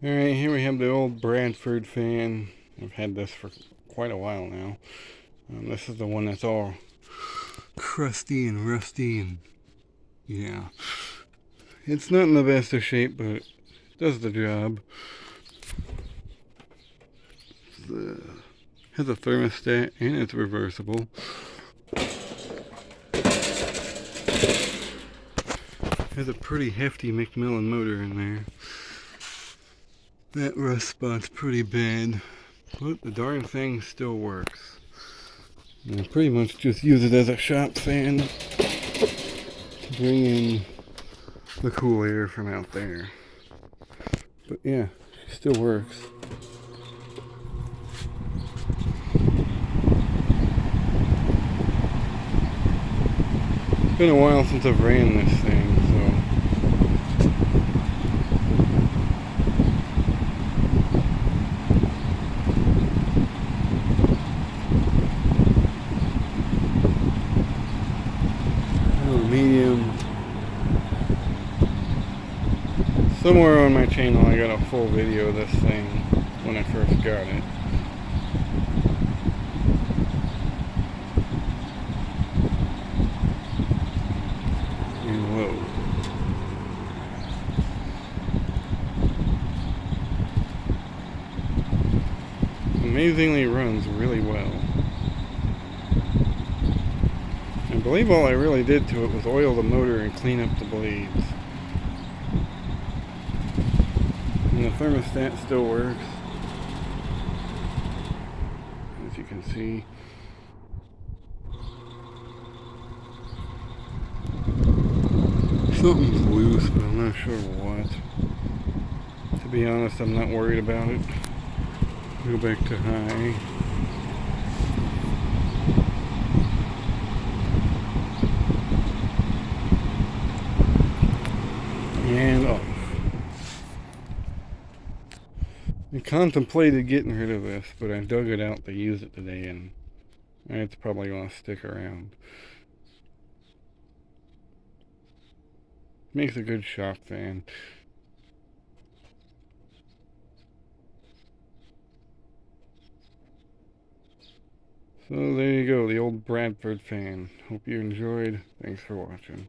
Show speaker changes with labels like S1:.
S1: Alright, here we have the old Bradford fan. I've had this for quite a while now. This is the one that's all crusty and rusty and yeah. It's not in the best of shape, but it does the job. It has a thermostat and it's reversible. Has a pretty hefty McMillan motor in there. That rust spot's pretty bad, but the darn thing still works. And I pretty much just use it as a shop fan to bring in the cool air from out there. But yeah, it still works. It's been a while since I've ran this thing, so medium. Somewhere on my channel I got a full video of this thing when I first got it. And whoa. Amazingly runs really well. I believe all I really did to it was oil the motor and clean up the blades. And the thermostat still works, as you can see. Something's loose, but I'm not sure what. To be honest, I'm not worried about it. Go back to high. And off. I contemplated getting rid of this, but I dug it out to use it today, and it's probably going to stick around. Makes a good shop fan. So there you go, the old Bradford fan. Hope you enjoyed. Thanks for watching.